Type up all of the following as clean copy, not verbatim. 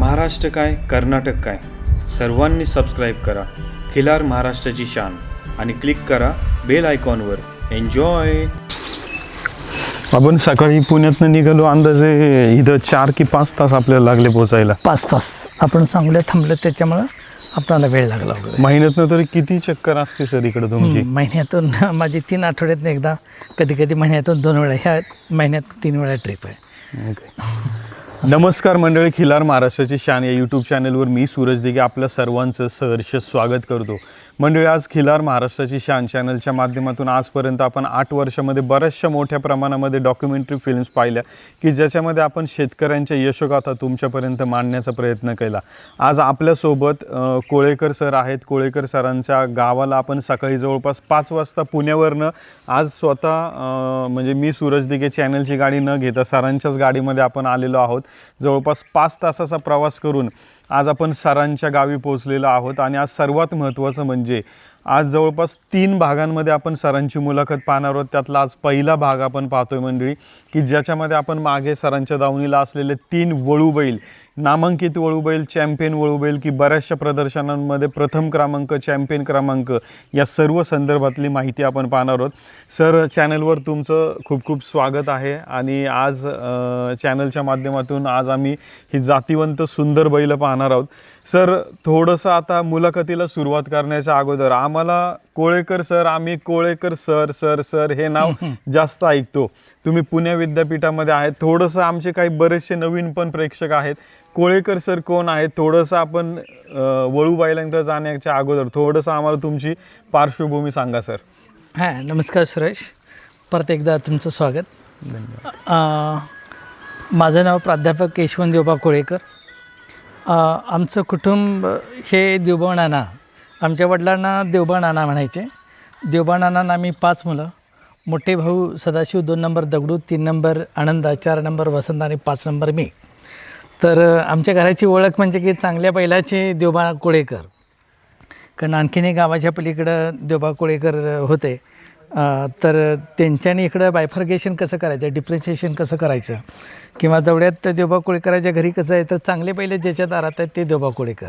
महाराष्ट्र काय कर्नाटक काय सर्वांनी सबस्क्राईब करा खिलार महाराष्ट्राची शान आणि क्लिक करा बेल आयकॉनवर. एन्जॉय. आपण सकाळी पुण्यातनं निघालो, अंदाजे इथं 4 की 5 तास आपल्याला लागले पोचायला. 5 तास आपण सांगलीत थांबलो, त्याच्यामुळं आपल्याला वेळ लागला वगैरे. महिन्यातनं तरी किती चक्कर असते सर इकडं तुमची? महिन्यातून माझी 3 आठवड्यातनं एकदा, कधी कधी महिन्यातून 2 वेळा, ह्या महिन्यात 3 वेळा ट्रिप आहे. नमस्कार मंडळी, खिलार महाराष्ट्राची शान या यूट्यूब चॅनलवर मी सूरज दिघे आपल्या सर्वांचं सहर्ष स्वागत करतो. मंडळी, आज खिलार महाराष्ट्राची शान चॅनलच्या माध्यमातून आजपर्यंत आपण 8 वर्षामध्ये बऱ्याचशा मोठ्या प्रमाणामध्ये डॉक्युमेंटरी फिल्म्स पाहिल्या की ज्याच्यामध्ये आपण शेतकऱ्यांच्या यशोगाथा तुमच्यापर्यंत मांडण्याचा प्रयत्न केला. आज आपल्यासोबत कोळेकर सर आहेत. कोळेकर सरांच्या गावाला आपण सकाळी जवळपास 5 वाजता पुण्यावरनं आज स्वतः म्हणजे मी सूरज दिघे चॅनलची गाडी न घेता सरांच्याच गाडीमध्ये आपण आलेलो आहोत. जवळपास 5 तासाचा प्रवास करून आज आपण सरांच्या गावी पोहोचलेलो आहोत. आणि आज सर्वात महत्त्वाचं म्हणजे आज जवळपास 3 भागांमध्ये आपण सरांची मुलाखत पाहणार आहोत. त्यातला आज पहिला भाग आपण पाहतोय मंडळी की ज्याच्यामध्ये आपण मागे सरांच्या दावणीला असलेले 3 वळूबैल, नामांकित वळूबैल, चॅम्पियन वळूबैल की बऱ्याचशा प्रदर्शनांमध्ये प्रथम क्रमांक, चॅम्पियन क्रमांक या सर्व संदर्भातली माहिती आपण पाहणार आहोत. सर, चॅनलवर तुमचं खूप खूप स्वागत आहे. आणि आज चॅनलच्या माध्यमातून आज आम्ही ही जातिवंत सुंदर बैल पाहणार आहोत. सर, थोडंसं आता मुलाखतीला सुरुवात करण्याच्या अगोदर आम्हाला कोळेकर सर, आम्ही कोळेकर सर सर सर हे नाव जास्त ऐकतो. तुम्ही पुणे विद्यापीठामध्ये आहेत. थोडंसं आमचे काही बरेचसे नवीन पण प्रेक्षक आहेत. कोळेकर सर कोण आहेत, थोडंसं आपण वळू बैलांकडे जाण्याच्या अगोदर थोडंसं आम्हाला तुमची पार्श्वभूमी सांगा सर. हां, नमस्कार सुरेश, परत एकदा तुमचं स्वागत. माझं नाव प्राध्यापक यशवंत देवबा कोळेकर. आमचं कुटुंब हे देवबा नाना, आमच्या वडिलांना देवबा नाना म्हणायचे. देवबा नानांना आम्ही 5 मुलं. मोठे भाऊ सदाशिव 2 नंबर दगडू, 3 नंबर आनंदा, 4 नंबर वसंत आणि 5 नंबर मी. तर आमच्या घराची ओळख म्हणजे की चांगल्या बैलाचे देवबा कोळेकर. कारण आणखीन एक गावाच्या पलीकडं देवबा कोळेकर होते. तर त्यांच्यानी इकडं बायफर्गेशन कसं करायचं, डिफरन्शिएशन कसं करायचं, किंवा जवळ्यात देवबा कोळेकराच्या घरी कसं आहे तर चांगले बैल ज्याच्या दारात आहेत ते देवबा कोळेकर.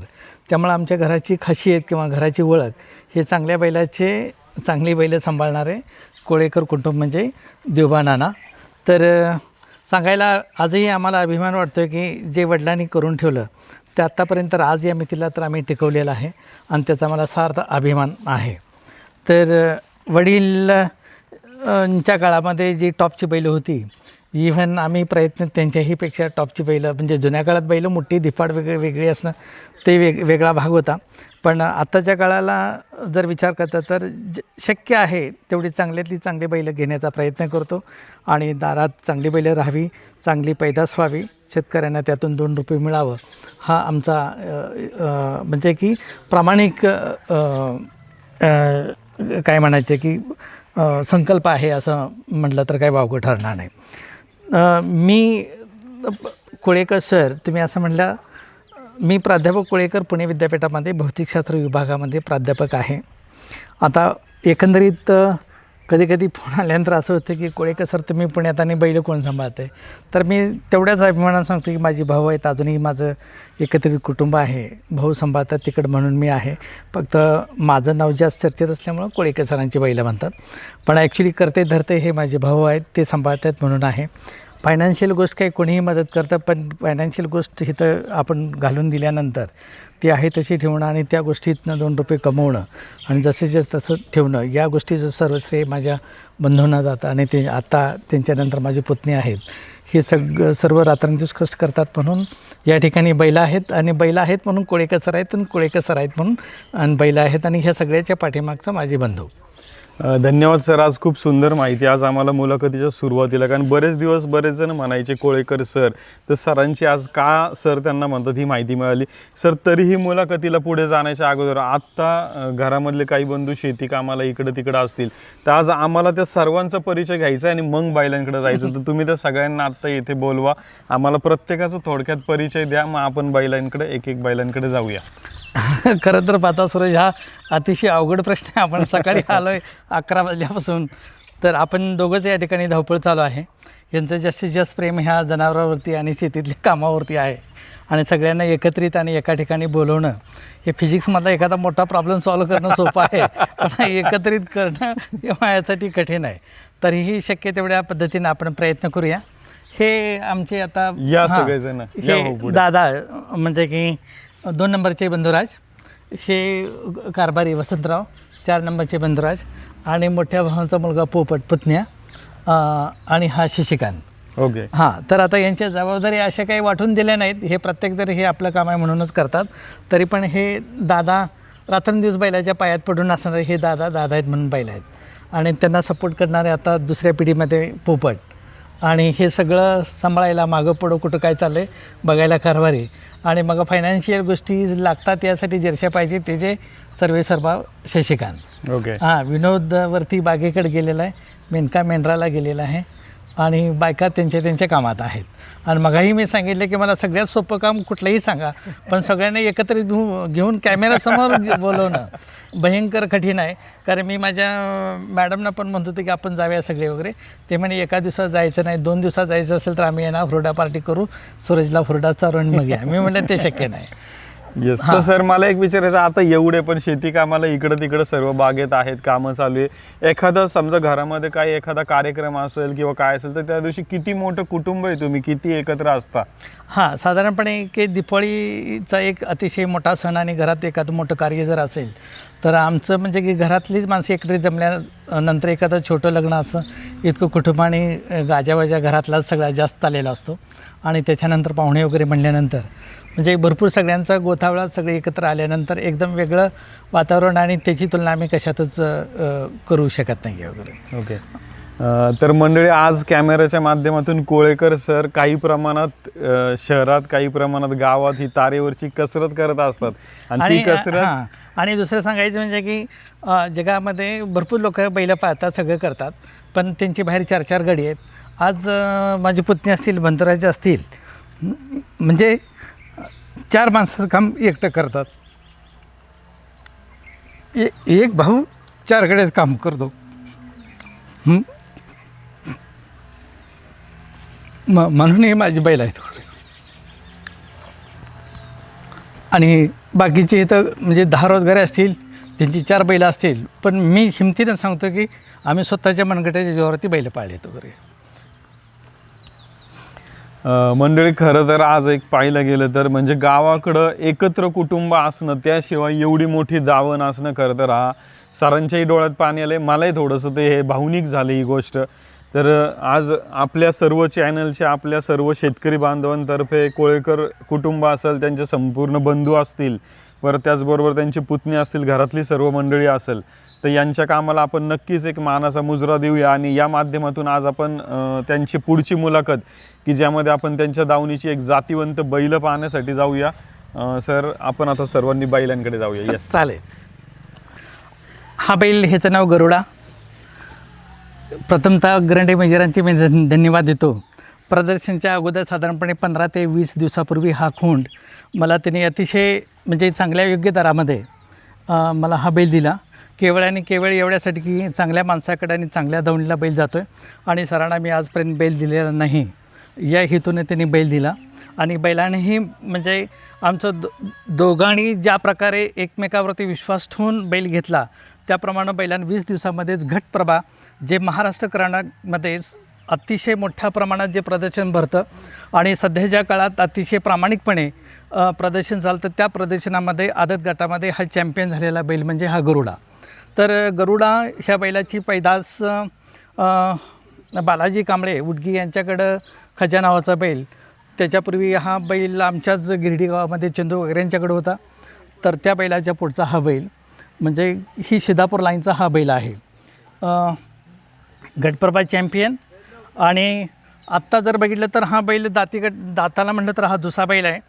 त्यामुळे आमच्या घराची खासियत किंवा घराची ओळख हे चांगल्या बैलाचे, चांगली बैलं सांभाळणारे कोळेकर कुटुंब म्हणजे देवबा नाना. तर सांगायला आजही आम्हाला अभिमान वाटतो की जे वडिलांनी करून ठेवलं ते आत्तापर्यंत आज या मितीला तर आम्ही टिकवलेलं आहे आणि त्याचा मला सार्थ अभिमान आहे. तर वडीलच्या काळामध्ये जी टॉपची बैलं होती, इव्हन आम्ही प्रयत्न त्यांच्याहीपेक्षा टॉपची बैलं, म्हणजे जुन्या काळात बैलं मोठी धिपाड वेगळी असणं ते वेगळा भाग होता. पण आत्ताच्या काळाला जर विचार करता तर शक्य आहे तेवढी चांगल्यातली चांगली बैलं घेण्याचा प्रयत्न करतो. आणि दारात चांगली बैलं राहावी, चांगली पैदास व्हावी, शेतकऱ्यांना त्यातून 2 रुपये मिळावं, हा आमचा म्हणजे की प्रामाणिक काय म्हणायचं की संकल्प आहे असं म्हटलं तर काही वावगं ठरणार नाही. मी कोळेकर सर, तुम्ही असं म्हटलं, मी प्राध्यापक कोळेकर पुणे विद्यापीठामध्ये भौतिकशास्त्र विभागामध्ये प्राध्यापक आहे. आता एकंदरीत कधी कधी फोन आल्यानंतर असं होतं की कोळेकर सर तुम्ही पुण्यात आणि बैल कोण सांभाळते, तर मी तेवढ्याच अभिमानानं सांगतो की माझी भाऊ आहेत, अजूनही माझं एकत्रित कुटुंब आहे. भाऊ सांभाळतात तिकडं म्हणून मी आहे. फक्त माझं नाव जास्त चर्चेत असल्यामुळं कोळेकर सरांची बैलं म्हणतात. पण ॲक्च्युली करते धरते हे माझे भाऊ आहेत, ते सांभाळतात म्हणून आहे. फायनान्शियल गोष्ट काही कोणीही मदत करतं, पण फायनान्शियल गोष्ट इथं आपण घालून दिल्यानंतर ती आहे तशी ठेवणं आणि त्या गोष्टीतनं 2 रुपये कमवणं आणि जसे तसं ठेवणं, या गोष्टीचं सर्व श्रेय माझ्या बंधूंना जातं. आणि ते आता त्यांच्यानंतर माझी पुतणी आहेत, हे सर्व रात्रंदिवस कष्ट करतात. म्हणून या ठिकाणी बैलं आहेत आणि बैलं आहेत म्हणून कोळेकर सर आहेत आणि कोळेकर सर आहेत म्हणून आणि बैलं आहेत आणि ह्या सगळ्याच्या पाठीमागचा माझे बंधू. धन्यवाद सर. आज खूप सुंदर माहिती आज आम्हाला मुलाखतीच्या सुरुवातीला, कारण बरेच दिवस बरेच जण म्हणायचे कोळेकर सर, तर सरांची आज का सर त्यांना म्हणतात ही माहिती मिळाली. सर, तरीही मुलाखतीला पुढे जाण्याच्या अगोदर आत्ता घरामधले काही बंधू शेती कामाला इकडं तिकडं असतील, तर आज आम्हाला त्या सर्वांचा परिचय घ्यायचा आहे आणि मग बैलांकडे जायचं. तर तुम्ही त्या सगळ्यांना आत्ता येथे बोलवा, आम्हाला प्रत्येकाचा थोडक्यात परिचय द्या, मग आपण बैलांकडे एक बैलांकडे जाऊया. खरं तर पाहता सुरेश, हा अतिशय अवघड प्रश्न आहे. आपण सकाळी आलो आहे 11 वाजल्यापासून, तर आपण दोघंच या ठिकाणी धावपळ चालू आहे. यांचं जास्तीत जास्त प्रेम ह्या जनावरांवरती आणि शेतीतल्या कामावरती आहे आणि सगळ्यांना एकत्रित आणि एका ठिकाणी बोलवणं हे फिजिक्समधला एखादा मोठा प्रॉब्लेम सॉल्व्ह करणं सोपं आहे पण एकत्रित करणं हे माझ्यासाठी कठीण आहे. तरीही शक्य तेवढ्या पद्धतीनं आपण प्रयत्न करूया. हे आमचे आता या हां, सगळेजण या हो हे पुढे. दादा म्हणजे की 2 नंबरचे बंधुराज, हे कारभारी वसंतराव 4 नंबरचे बंधुराज आणि मोठ्या भावांचा मुलगा पोपट पुतण्या आणि हा शशिकांत. ओके. हां, तर आता यांच्या जबाबदारी अशा काही वाटून दिल्या नाहीत. हे प्रत्येक जर हे आपलं काम आहे म्हणूनच करतात. तरी पण हे दादा रात्रंदिवस बैलाच्या पायात पडून असणारे हे दादा आहेत म्हणून बैल आहेत आणि त्यांना सपोर्ट करणारे आता दुसऱ्या पिढीमध्ये पोपट आणि हे सगळं सांभाळायला मागं पुढं कुठं काय चाललं आहे बघायला कारभारी आणि मग फायनान्शियल गोष्टी लागतात यासाठी जर्शा पाहिजे ते जे सर्वेसर्वा शशिकांत. ओके. हां, विनोदवरती बागेकडे गेलेला आहे, मेनका मेंढराला गेलेला आहे आणि बायका त्यांच्या कामात आहेत. आणि मगाही मी सांगितलं की मला सगळ्यात सोपं काम कुठलंही सांगा पण सगळ्यांना एकत्रित घेऊन कॅमेरासमोर बोलवणं भयंकर कठीण आहे. कारण मी माझ्या मॅडमना पण म्हणत होते की आपण जाऊया सगळे वगैरे. ते म्हणे एका दिवसात जायचं नाही, 2 दिवसात जायचं असेल तर आम्ही येणार हुरडा पार्टी करू, सूरजला हुरडा चारून मग या. मी म्हटलं ते शक्य नाही. येस. तर सर मला एक विचारायचं, आता एवढे पण शेती कामाला इकडं तिकडं सर्व बागेत आहेत, कामं चालू आहे. एखादा समजा घरामध्ये काही एखादा कार्यक्रम असेल किंवा काय असेल तर त्या दिवशी किती मोठं कुटुंब आहे, तुम्ही किती एकत्र असता? हां, साधारणपणे की दिवाळीचा एक अतिशय मोठा सण आणि घरात एखादं मोठं कार्य जर असेल तर आमचं म्हणजे की घरातलीच माणसं एकत्रित जमल्यानंतर एखादं छोटं लग्न असतं, इतकं कुटुंबाने गाजावाजा घरातलाच सगळ्यात जास्त आलेला असतो आणि त्याच्यानंतर पाहुणे वगैरे म्हणल्यानंतर म्हणजे भरपूर सगळ्यांचा गोथावळा सगळे एकत्र आल्यानंतर एकदम वेगळं वातावरण आणि त्याची तुलना आम्ही कशातच करू शकत नाही आहे वगैरे. ओके. तर मंडळी, आज कॅमेऱ्याच्या माध्यमातून कोळेकर सर काही प्रमाणात शहरात काही प्रमाणात गावात ही तारेवरची कसरत करत असतात आणि ती कसरत हां, आणि दुसरं सांगायचं म्हणजे की जगामध्ये भरपूर लोक बैलं पाहतात, सगळं करतात पण त्यांची बाहेर 4 गाडी आहेत. आज माझी पुतणी असतील, बंधुराजे असतील, म्हणजे 4 माणसाचं काम एकटं करतात. एक भाऊ 4 गाड्यात काम करतो. म्हणून हे माझी बैल आहेत आणि बाकीचे इथं म्हणजे 10 रोजगारे असतील, त्यांची 4 बैलं असतील, पण मी हिमतीनं सांगतो की आम्ही स्वतःच्या मनगटाच्या जीवावरती बैलं पाळलेत वगैरे. मंडळी, खरं तर आज एक पाहिलं गेलं तर म्हणजे गावाकडं एकत्र कुटुंब असणं, त्याशिवाय एवढी मोठी दावण असणं, खरं तर हा सरांच्याही डोळ्यात पाणी आलं आहे. मलाही थोडंसं ते हे भावनिक झालं ही गोष्ट. तर आज आपल्या सर्व चॅनलच्या, आपल्या सर्व शेतकरी बांधवांतर्फे कोळेकर कुटुंब असेल, त्यांचे संपूर्ण बंधू असतील, परत त्याचबरोबर त्यांची पुतणी असतील, घरातली सर्व मंडळी असेल, तर यांच्या कामाला आपण नक्कीच एक मानाचा मुजरा देऊया. आणि या माध्यमातून आज आपण त्यांची पुढची मुलाखत की ज्यामध्ये आपण त्यांच्या दावणीची एक जातीवंत बैल पाहण्यासाठी जाऊया. सर, आपण आता सर्वांनी बैलांकडे जाऊया. येस, चालेल. हा बैल, ह्याचं नाव गरुडा. प्रथमतः गरंडे मेजरांचे मी धन्यवाद देतो. प्रदर्शनच्या अगोदर साधारणपणे 15 ते 20 दिवसापूर्वी हा खोंड मला त्यांनी अतिशय म्हणजे चांगल्या योग्य दरामध्ये मला हा बैल दिला. केवळ आणि केवळ एवढ्यासाठी की चांगल्या माणसाकडे आणि चांगल्या दावणीला बैल जातो आहे आणि सरांना मी आजपर्यंत बैल दिलेला नाही या हेतूने त्यांनी बैल दिला. आणि बैलानेही म्हणजे आमचं दोघांनी ज्या प्रकारे एकमेकावरती विश्वास ठेवून बैल घेतला त्याप्रमाणे बैलांनी 20 दिवसामध्येच घटप्रभा, जे महाराष्ट्र कर्नाटकमध्ये अतिशय मोठ्या प्रमाणात जे प्रदर्शन भरतं आणि सध्याच्या काळात अतिशय प्रामाणिकपणे प्रदर्शन चालतं, त्या प्रदर्शनामध्ये आदत गटामध्ये हा चॅम्पियन झालेला बैल म्हणजे हा गरुडा. तर गरुडा ह्या बैलाची पैदास बालाजी कांबळे उडगी यांच्याकडं खजा नावाचा बैल, त्याच्यापूर्वी हा बैल आमच्याच गिरडी गावामध्ये चंदू वगैरे यांच्याकडे होता. तर त्या बैलाच्या पुढचा हा बैल म्हणजे ही सिद्धापूर लाईनचा हा बैल आहे. गटप्रभा चॅम्पियन. आणि आत्ता जर बघितलं तर हा बैल दाताला म्हटलं तर हा दुसरा बैल आहे.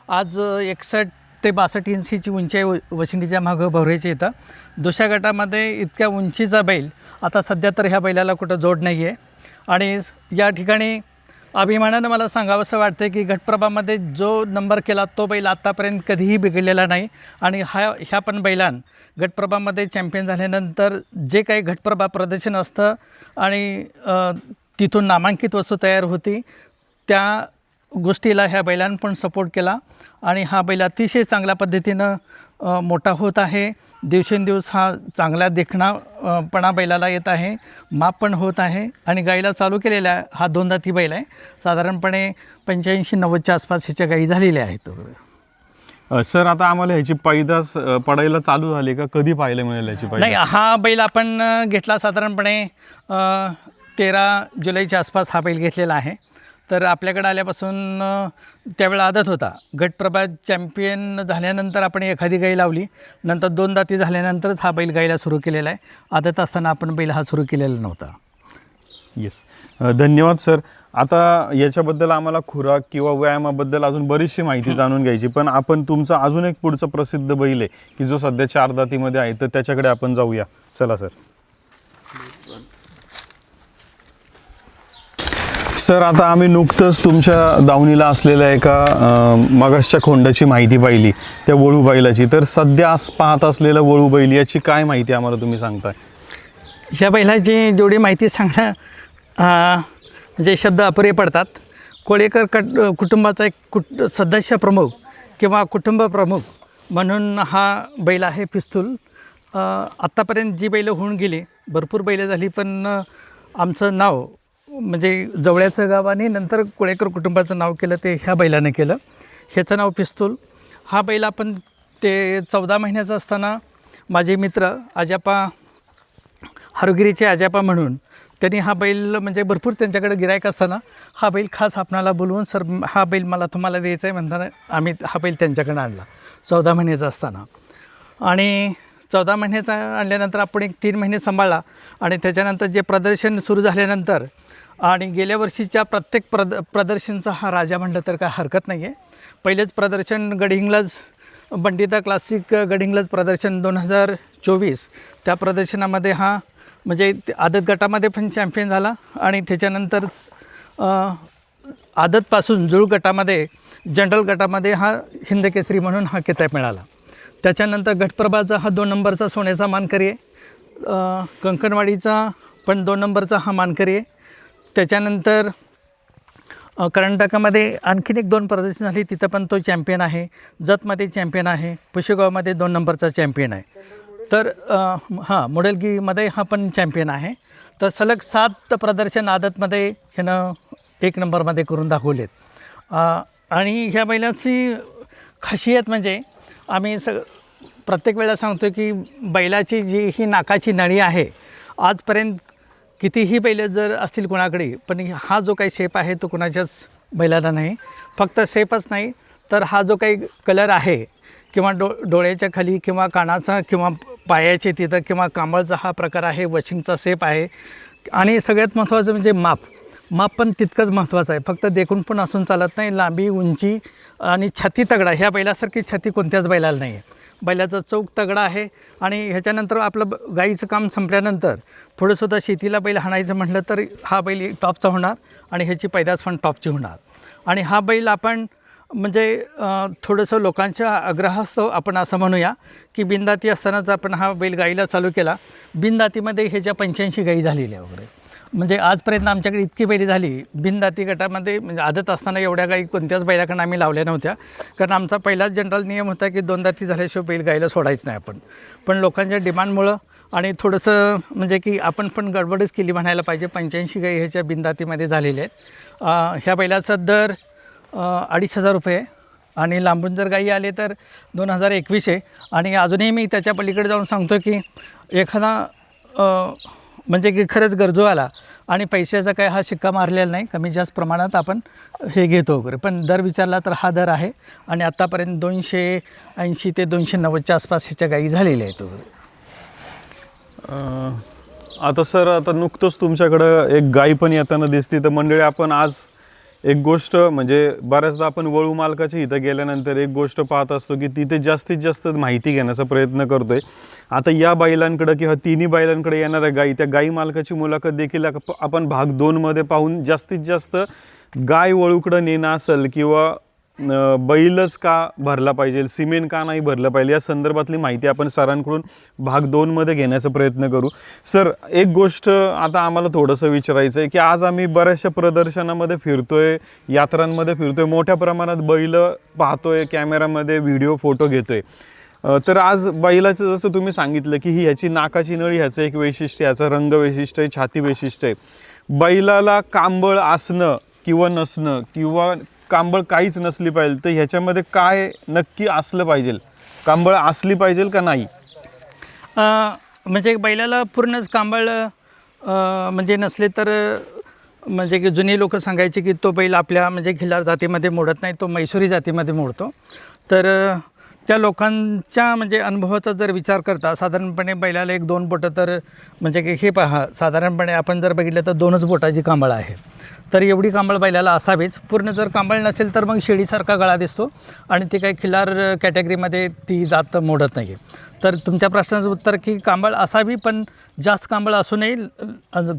आज 61 ते 62 इंचीची उंची आहे वशिंडीच्या मागं भवऱ्याच्या इथं. दुसऱ्या गटामध्ये इतक्या उंचीचा बैल आता सध्या तर ह्या बैलाला कुठं जोड नाही आहे. आणि या ठिकाणी अभिमानानं मला सांगावंसं वाटतं की गटप्रभामध्ये जो नंबर केला तो बैल आत्तापर्यंत कधीही बिघडलेला नाही. आणि ह्या पण बैलां गटप्रभामध्ये चॅम्पियन झाल्यानंतर जे काही गटप्रभा प्रदर्शन असतं आणि तिथून नामांकित वस्तू तयार होती, त्या गोष्टीला ह्या बैलांनी पण सपोर्ट केला आणि हा बैल अतिशय चांगल्या पद्धतीनं मोठा होत आहे. दिवसेंदिवस हा चांगला देखणापणा बैलाला येत आहे, माप पण होत आहे आणि गाईला चालू केलेला आहे. हा 2 दाती बैल आहे. साधारणपणे 85-90च्या आसपास ह्याच्या गाई झालेल्या आहेत. सर आता आम्हाला ह्याची पैदास पडायला चालू झाली का, कधी पाहायला मिळेल याची नाही, पैदास? हा बैल आपण घेतला साधारणपणे 13 जुलैच्या आसपास हा बैल घेतलेला आहे. तर आपल्याकडे आल्यापासून त्यावेळेला आदत होता. गटप्रभा चॅम्पियन झाल्यानंतर आपण एखादी गाई लावली, नंतर 2 दाती झाल्यानंतरच हा बैल गाईला सुरू केलेला आहे. आदत असताना आपण बैल हा सुरू केलेला नव्हता. येस, धन्यवाद सर. आता याच्याबद्दल आम्हाला खुराक किंवा व्यायामाबद्दल अजून बरीचशी माहिती जाणून घ्यायची, पण आपण तुमचा अजून एक पुढचा प्रसिद्ध बैल आहे की जो सध्या 4 दातीमध्ये आहे, तर त्याच्याकडे आपण जाऊया. चला सर. सर आता आम्ही नुकतंच तुमच्या दावणीला असलेल्या एका मगाशच्या खोंडाची माहिती पाहिली, त्या वळू बैलाची. तर सध्या आज पाहत असलेलं वळू बैल याची काय माहिती आम्हाला तुम्ही सांगताय? ह्या बैलाची जेवढी माहिती सांगणं म्हणजे शब्द अपुरे पडतात. कोळेकर कुटुंबाचा एक सदस्य प्रमुख किंवा कुटुंब प्रमुख म्हणून हा बैल आहे पिस्तूल. आत्तापर्यंत जी बैलं होऊन गेली, भरपूर बैलं झाली, पण आमचं नाव म्हणजे जवळचं गाव आणि नंतर कोळेकर कुटुंबाचं नाव केलं ते ह्या बैलानं केलं. ह्याचं नाव पिस्तूल. हा बैल आपण ते 14 महिन्याचा असताना माझे मित्र आजापा हरगिरीचे आजापा म्हणून त्यांनी हा बैल म्हणजे भरपूर त्यांच्याकडे गिरायक असताना हा बैल खास आपणाला बोलवून, सर हा बैल मला तुम्हाला द्यायचा आहे म्हणताना आम्ही हा बैल त्यांच्याकडे आणला 14 महिन्याचा असताना. आणि 14 महिन्याचा आणल्यानंतर आपण एक 3 महिने सांभाळला आणि त्याच्यानंतर जे प्रदर्शन सुरू झाल्यानंतर आणि गेल्या वर्षीच्या प्रत्येक प्रदर्शनचा हा राजा म्हटलं तर काय हरकत नाही आहे. पहिलेच प्रदर्शन गडहिंग्लज बंडिता क्लासिक गडहिंग्लज प्रदर्शन 2024, त्या प्रदर्शनामध्ये हा म्हणजे आदत गटामध्ये पण चॅम्पियन झाला आणि त्याच्यानंतर आदतपासून जुळ गटामध्ये, जनरल गटामध्ये हा हिंदकेसरी म्हणून हा किताब मिळाला. त्याच्यानंतर गटप्रभाचा हा 2 नंबरचा सोन्याचा मानकरी आहे. कंकणवाडीचा पण 2 नंबरचा हा मानकरी आहे. त्याच्यानंतर कर्नाटकामध्ये आणखीन एक 2 प्रदर्शन झाली, तिथं पण तो चॅम्पियन आहे. जतमध्ये चॅम्पियन आहे. पुशेगावमध्ये 2 नंबरचा चॅम्पियन आहे. तर मोडेलगीमध्ये हा पण चॅम्पियन आहे. तर सलग 7 प्रदर्शन आदतमध्ये ह्यानं 1 नंबरमध्ये करून दाखवलेत. आणि ह्या बैलाची खासियत म्हणजे आम्ही प्रत्येक वेळेला सांगतो की बैलाची जी ही नाकाची नळी आहे, आजपर्यंत कितीही बैल जर असतील कोणाकडे, पण हा जो काही शेप आहे तो कोणाच्याच बैलाला नाही. फक्त शेपच नाही तर हा जो काही कलर आहे किंवा डोळ्याच्या खाली किंवा कानाचा किंवा पायाचे तिथं किंवा कांबळचा हा प्रकार आहे, वशिंगचा शेप आहे. आणि सगळ्यात महत्त्वाचं म्हणजे माप पण तितकंच महत्त्वाचं आहे. फक्त देखून पण असून चालत नाही. लांबी, उंची आणि छाती तगडा, ह्या बैलासारखी छाती कोणत्याच बैलाला नाही आहे. बैलाचा चौक तगडा आहे. आणि ह्याच्यानंतर आपलं गाईचं काम संपल्यानंतर थोडंसुद्धा शेतीला बैल हाणायचं म्हटलं तर हा बैल टॉपचा होणार आणि ह्याची पैदास पण टॉपची होणार. आणि हा बैल आपण म्हणजे थोडंसं लोकांच्या आग्रहास्तव आपण असं म्हणूया की बिनदाती असतानाच आपण हा बैल गाईला चालू केला. बिनदातीमध्ये ह्याच्या 85 गाई झालेल्या वगैरे, म्हणजे आजपर्यंत आमच्याकडे इतकी बैली झाली. बिनदाती गटामध्ये म्हणजे आदत असताना एवढ्या गाई कोणत्याच बैलाकडून आम्ही लावल्या नव्हत्या, कारण आमचा पहिलाच जनरल नियम होता की 2 दाती झाल्याशिवाय बैल गाईला सोडायचं नाही आपण. पण लोकांच्या डिमांडमुळं आणि थोडंसं म्हणजे की आपण पण गडबडच केली म्हणायला पाहिजे, 85 गाई ह्याच्या बिनदातीमध्ये झालेल्या आहेत. ह्या बैलाचा दर 2,500 रुपये आणि लांबून जर गाई आले तर 2021 आहे. आणि अजूनही मी त्याच्या पलीकडे जाऊन सांगतो की एखादा म्हणजे की खरंच गरजू आला आणि पैशाचा काय हा शिक्का मारलेला नाही, कमी जास्त प्रमाणात आपण हे घेतो वगैरे. पण दर विचारला तर हा दर आहे आणि आत्तापर्यंत 280 ते 290च्या आसपास ह्याच्या गाई झालेल्या आहेत वगैरे. आता सर, आता नुकतंच तुमच्याकडं एक गाई पण येताना दिसते. तर मंडळी, आपण आज एक गोष्ट म्हणजे बऱ्याचदा आपण वळू मालकाच्या इथं गेल्यानंतर एक गोष्ट पाहत असतो की तिथे जास्तीत जास्त माहिती घेण्याचा प्रयत्न करतोय. आता या बैलांकडं किंवा तिन्ही बैलांकडे येणाऱ्या गाई, त्या गाई मालकाची मुलाखत देखील आपण भाग 2 मध्ये पाहून जास्तीत जास्त गाय वळूकडं नेणं असेल किंवा बैलच का भरला पाहिजे, सिमेंट का नाही भरलं पाहिजे, या संदर्भातली माहिती आपण सरांकडून भाग 2मध्ये घेण्याचा प्रयत्न करू. सर, एक गोष्ट आता आम्हाला थोडंसं विचारायचं आहे की आज आम्ही बऱ्याचशा प्रदर्शनामध्ये फिरतोय, यात्रांमध्ये फिरतोय, मोठ्या प्रमाणात बैल पाहतोय, कॅमेरामध्ये व्हिडिओ फोटो घेतोय. तर आज बैलाचं जसं तुम्ही सांगितलं की ही ह्याची नाकाची नळी, ह्याचं एक वैशिष्ट्य, ह्याचं रंग वैशिष्ट्य आहे, छाती वैशिष्ट्य आहे. बैलाला कांबळ असणं किंवा नसणं, किंवा कांबळ काहीच नसली पाहिजे, तर ह्याच्यामध्ये काय नक्की असलं पाहिजे? कांबळ असली पाहिजे का नाही? म्हणजे बैलाला पूर्णच कांबळ म्हणजे नसले तर म्हणजे की जुनी लोक सांगायचे की तो बैल आपल्या म्हणजे खिल्लार जातीमध्ये मोडत नाही, तो मैसुरी जातीमध्ये मोडतो. तर त्या लोकांच्या म्हणजे अनुभवाचा जर विचार करता साधारणपणे बैलाला 1-2 बोटं, तर म्हणजे की हे पहा, साधारणपणे आपण जर बघितलं तर 2च बोटाची कांबळ आहे. तर एवढी कांबळ बैलाला असावीच. पूर्ण जर कांबळ नसेल तर मग शेळीसारखा गळा दिसतो आणि ती काही खिल्लार कॅटेगरीमध्ये ती जात मोडत नाही. तर तुमच्या प्रश्नाचं उत्तर की कांबळ असावी, पण जास्त कांबळ असू नये.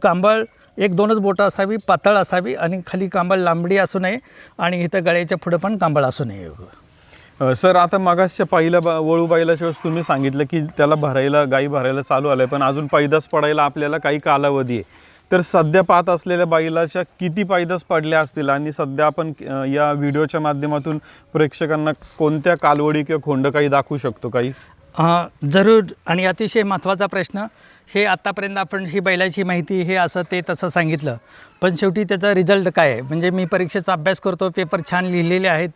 कांबळ 1-2च बोटं असावी, पातळ असावी आणि खाली कांबळ लांबडी असू नये आणि इथं गळ्याच्या पुढं पण कांबळ असू नये. सर, आता मागासच्या वळू बैलाच्या वेळेस तुम्ही सांगितलं की त्याला भरायला, गाई भरायला चालू आलं आहे, पण अजून पैदास पडायला आपल्याला काही कालावधी आहे. तर सध्या पाहत असलेल्या बैलाच्या किती पैदास पडल्या असतील आणि सध्या आपण या व्हिडिओच्या माध्यमातून प्रेक्षकांना कोणत्या कालवडी किंवा खोंड काही दाखवू शकतो काही? जरूर. आणि अतिशय महत्त्वाचा प्रश्न. हे आत्तापर्यंत आपण ही बैलाची माहिती हे असं ते तसं सांगितलं, पण शेवटी त्याचा रिझल्ट काय आहे? म्हणजे मी परीक्षेचा अभ्यास करतो, पेपर छान लिहिलेले आहेत,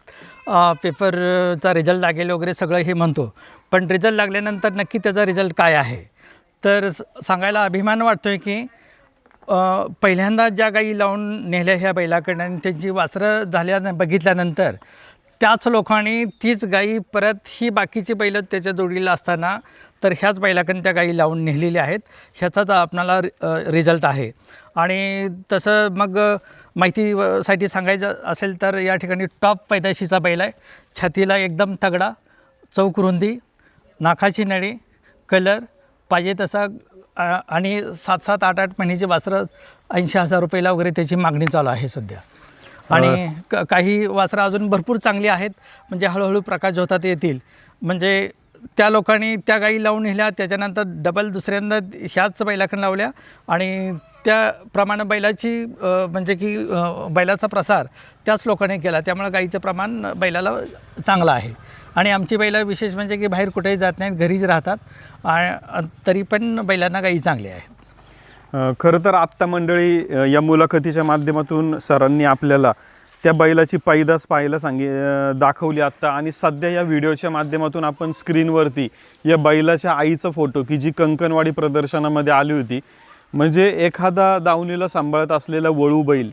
पेपरचा रिझल्ट लागेल वगैरे सगळं हे म्हणतो, पण रिझल्ट लागल्यानंतर नक्की त्याचा रिझल्ट काय आहे? तर सांगायला अभिमान वाटतो आहे की पहिल्यांदा ज्या गाई लावून नेल्या ह्या बैलाकडनं आणि त्यांची वासरं बघितल्यानंतर त्याच लोकांनी तीच गाई परत ही बाकीची बैलं त्याच्या जोडीला असताना तर ह्याच बैलाकडून त्या गाई लावून नेलेल्या आहेत. ह्याचाच आपणाला रिझल्ट आहे. आणि तसं मग माहितीसाठी सांगायचं असेल तर या ठिकाणी टॉप पैदाशीचा बैल आहे. छातीला एकदम तगडा, चौक रुंदी, नाकाची नळी, कलर पाहिजे तसा आणि 7-7, 8-8 महिन्याची वासरं 80,000 रुपयाला वगैरे त्याची मागणी चालू आहे सध्या. आणि काही वासरं अजून भरपूर चांगली आहेत, म्हणजे हळूहळू प्रकाश होतात येतील. म्हणजे त्या लोकांनी त्या गाई लावून नेल्या, त्याच्यानंतर डबल दुसऱ्यांदा ह्याच बैलाकडून लावल्या आणि त्याप्रमाणे बैलाची म्हणजे की बैलाचा प्रसार त्याच लोकांनी केला. त्यामुळे गाईचं प्रमाण बैलाला चांगलं आहे. आणि आमची बैलं विशेष म्हणजे की बाहेर कुठेही जात नाहीत, घरीच राहतात, तरी पण बैलांना गाई चांगली आहेत. खरं तर आत्ता मंडळी या मुलाखतीच्या माध्यमातून सरांनी आपल्याला त्या बैलाची पैदास पाहायला दाखवली आत्ता. आणि सध्या या व्हिडिओच्या माध्यमातून आपण स्क्रीनवरती या बैलाच्या आईचा फोटो की जी कंकणवाडी प्रदर्शनामध्ये आली होती, म्हणजे एखादा दावणीला सांभाळत असलेला वळू बैल,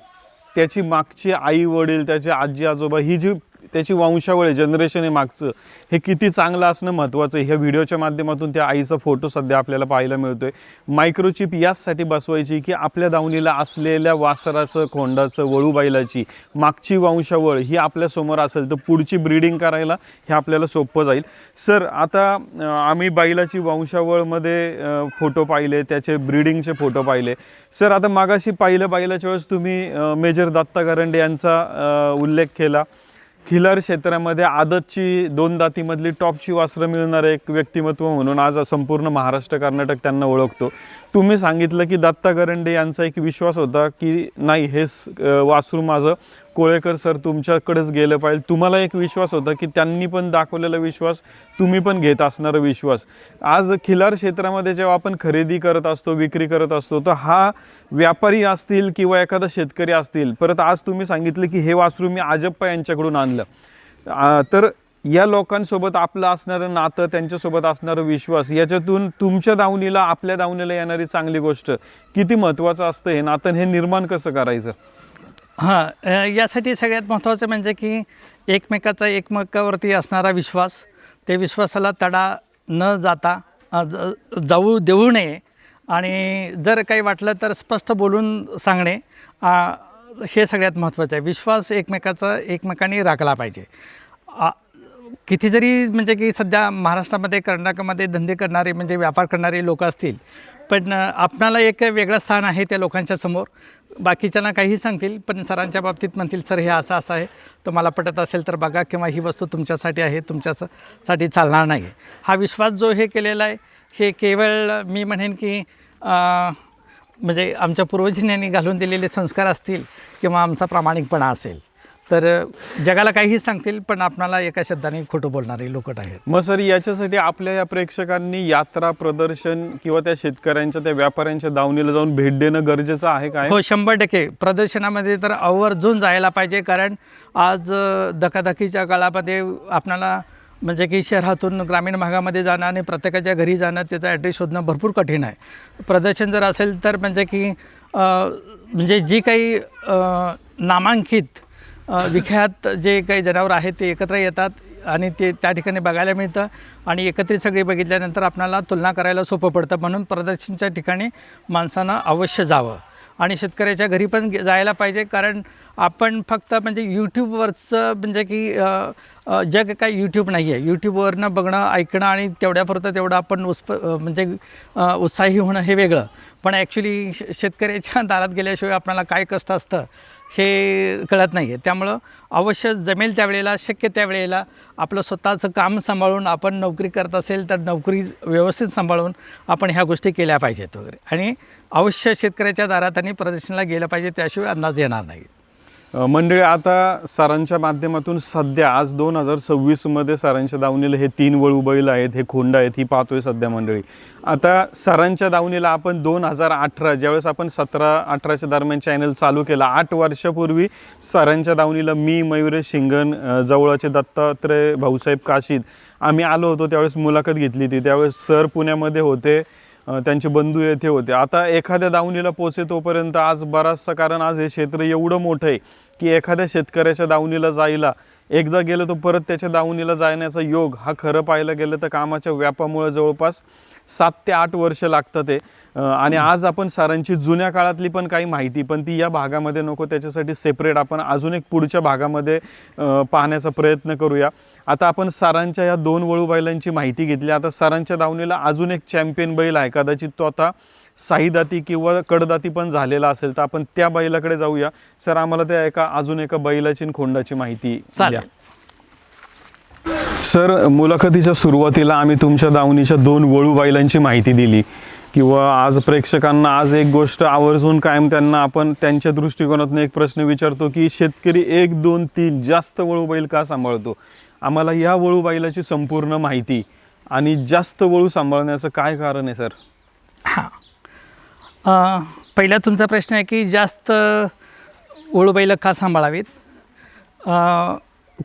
त्याची मागची आई वडील, त्याचे आजी आजोबा, ही जी त्याची वंशावळ आहे, जनरेशन आहे मागचं, हे किती चांगलं असणं महत्त्वाचं आहे. ह्या व्हिडिओच्या माध्यमातून त्या आईचा फोटो सध्या आपल्याला पाहायला मिळतोय. मायक्रोचिप याचसाठी बसवायची की आपल्या दावणीला असलेल्या वासराचं, खोंडाचं, वळू बैलाची मागची वंशावळ ही आपल्यासमोर असेल तर पुढची ब्रीडिंग करायला हे आपल्याला सोपं जाईल. सर, आता आम्ही बैलाची वंशावळमध्ये फोटो पाहिले, त्याचे ब्रीडिंगचे फोटो पाहिले. सर, आता मागाशी पाहिलं बैलाच्या वेळेस तुम्ही मेजर दत्ता करंडे यांचा उल्लेख केला. खिलार क्षेत्रामध्ये आदतची 2 दातीमधली टॉपची वासरं मिळणारं एक व्यक्तिमत्व म्हणून आज संपूर्ण महाराष्ट्र, कर्नाटक त्यांना ओळखतो. तुम्ही सांगितलं की दत्ता करंडे यांचा एक विश्वास होता की नाही, हे वासरू माझं कोळेकर सर तुमच्याकडेच गेलं पाहिजे. तुम्हाला एक विश्वास होता की त्यांनी पण दाखवलेला विश्वास तुम्ही पण घेत असणारा विश्वास. आज खिलार क्षेत्रामध्ये जेव्हा आपण खरेदी करत असतो, विक्री करत असतो, तर हा व्यापारी असतील किंवा एखादा शेतकरी असतील, परत आज तुम्ही सांगितलं की हे वासरू मी आजप्पा यांच्याकडून आणलं, तर या लोकांसोबत आपलं असणारं नातं, त्यांच्यासोबत असणारा विश्वास, याच्यातून तुमच्या दावणीला, आपल्या दावणीला येणारी चांगली गोष्ट किती महत्त्वाचं असतं हे नातं, हे निर्माण कसं करायचं? यासाठी सगळ्यात महत्त्वाचं म्हणजे की एकमेकावरती असणारा विश्वास, ते विश्वासाला तडा न जाता जाऊ देऊ नये आणि जर काही वाटलं तर स्पष्ट बोलून सांगणे, हे सगळ्यात महत्त्वाचं आहे. विश्वास एकमेकांनी राखला पाहिजे. किती जरी म्हणजे की सध्या महाराष्ट्रामध्ये, कर्नाटकमध्ये धंदे करणारे म्हणजे व्यापार करणारे लोक असतील, पण आपणाला एक वेगळं स्थान आहे त्या लोकांच्या समोर. बाकीच्यांना काही सांगतील, पण सरांच्या बाबतीत म्हणतील सर हे असं असं आहे, तुम्हाला पटत असेल तर बघा, किंवा ही वस्तू तुमच्यासाठी आहे, तुमच्यासाठी चालणार नाही. हा विश्वास जो हे केलेला आहे हे केवळ मी म्हणेन की म्हणजे आमच्या पूर्वजांनी घालून दिलेले संस्कार असतील किंवा आमचा प्रामाणिकपणा असेल. तर जगाला काहीही सांगतील, पण आपणाला एका शब्दाने खोटं बोलणारे लोक आहेत. मग सर याच्यासाठी आपल्या या प्रेक्षकांनी यात्रा प्रदर्शन किंवा त्या शेतकऱ्यांच्या त्या व्यापाऱ्यांच्या दावणीला जाऊन भेट देणं गरजेचं आहे काय? हो, 100% प्रदर्शनामध्ये तर आवर्जून जायला पाहिजे. कारण आज धकाधकीच्या काळामध्ये आपणाला म्हणजे की शहरातून ग्रामीण भागामध्ये जाणं आणि प्रत्येकाच्या घरी जाणं, त्याचा ॲड्रेस शोधणं भरपूर कठीण आहे. प्रदर्शन जर असेल तर म्हणजे की म्हणजे जी काही नामांकित विख्यात जे काही जनावर आहेत ते एकत्र येतात आणि ते त्या ठिकाणी बघायला मिळतं आणि एकत्रित सगळे बघितल्यानंतर आपल्याला तुलना करायला सोपं पडतं. म्हणून प्रदर्शनच्या ठिकाणी माणसानं अवश्य जावं आणि शेतकऱ्याच्या घरी पण जायला पाहिजे. कारण आपण फक्त म्हणजे यूट्यूबवरचं म्हणजे की जग काही यूट्यूब नाही आहे. यूट्यूबवरनं बघणं, ऐकणं आणि तेवढ्यापुरतं तेवढं आपण म्हणजे उत्साही होणं हे वेगळं. पण ॲक्च्युली शेतकऱ्याच्या दारात गेल्याशिवाय आपल्याला काय कष्ट असतं हे कळत नाही आहे. त्यामुळं अवश्य जमेल त्यावेळेला, शक्य त्यावेळेला आपलं स्वतःचं काम सांभाळून, आपण नोकरी करत असेल तर नोकरी व्यवस्थित सांभाळून आपण ह्या गोष्टी केल्या पाहिजेत वगैरे. आणि अवश्य शेतकऱ्याच्या दारात आणि प्रदर्शनाला गेलं पाहिजे, त्याशिवाय अंदाज येणार नाही. मंडळी, आता सरांच्या माध्यमातून सध्या आज 2026मध्ये सरांच्या दावणीला हे 3 वळू बैल आहेत, हे खोंड आहेत, ही पाहतोय सध्या मंडळी. आता सरांच्या दावणीला आपण 2018 ज्यावेळेस आपण 17-18च्या दरम्यान चॅनल चालू केला, 8 वर्षापूर्वी सरांच्या दावणीला मी, मयुरेश शिंगण, जवळचे दत्तात्रय भाऊसाहेब काशीद आम्ही आलो होतो. त्यावेळेस मुलाखत घेतली होती. त्यावेळेस सर पुण्यामध्ये होते, त्यांचे बंधू येथे होते. आता एखाद्या दावणीला पोचे तोपर्यंत आज बराचसा, कारण आज हे क्षेत्र एवढं मोठं आहे की एखाद्या शेतकऱ्याच्या दावणीला जायला एकदा गेलं तर परत त्याच्या दावणीला जाण्याचा योग हा खरं पाहायला गेलं तर कामाच्या व्यापामुळे जवळपास 7 ते 8 वर्ष लागतात ते. आणि आज आपण सरांची जुन्या काळातली पण काही माहिती, पण ती या भागामध्ये नको, त्याच्यासाठी सेपरेट आपण अजून एक पुढच्या भागामध्ये पाहण्याचा प्रयत्न करूया. आता आपण सरांच्या या 2 वळू बैलांची माहिती घेतली. आता सरांच्या दावणीला अजून एक चॅम्पियन बैल आहे, कदाचित तो आता साईदाती किंवा कडदाती पण झालेला असेल, तर आपण त्या बैलाकडे जाऊया. सर, आम्हाला त्या अजून एका बैलाची आणि खोंडाची माहिती द्या. सर, मुलाखतीच्या सुरुवातीला आम्ही तुमच्या दावणीच्या 2 वळू बैलांची माहिती दिली, किंवा आज प्रेक्षकांना आज एक गोष्ट आवर्जून कायम त्यांना आपण त्यांच्या दृष्टिकोनातून एक प्रश्न विचारतो की शेतकरी 1, 2, 3 जास्त वळू बैल का सांभाळतो? आम्हाला या वळू बैलाची संपूर्ण माहिती आणि जास्त वळू सांभाळण्याचं काय कारण आहे सर? हां, पहिला तुमचा प्रश्न आहे की जास्त वळू बैल का सांभाळावीत.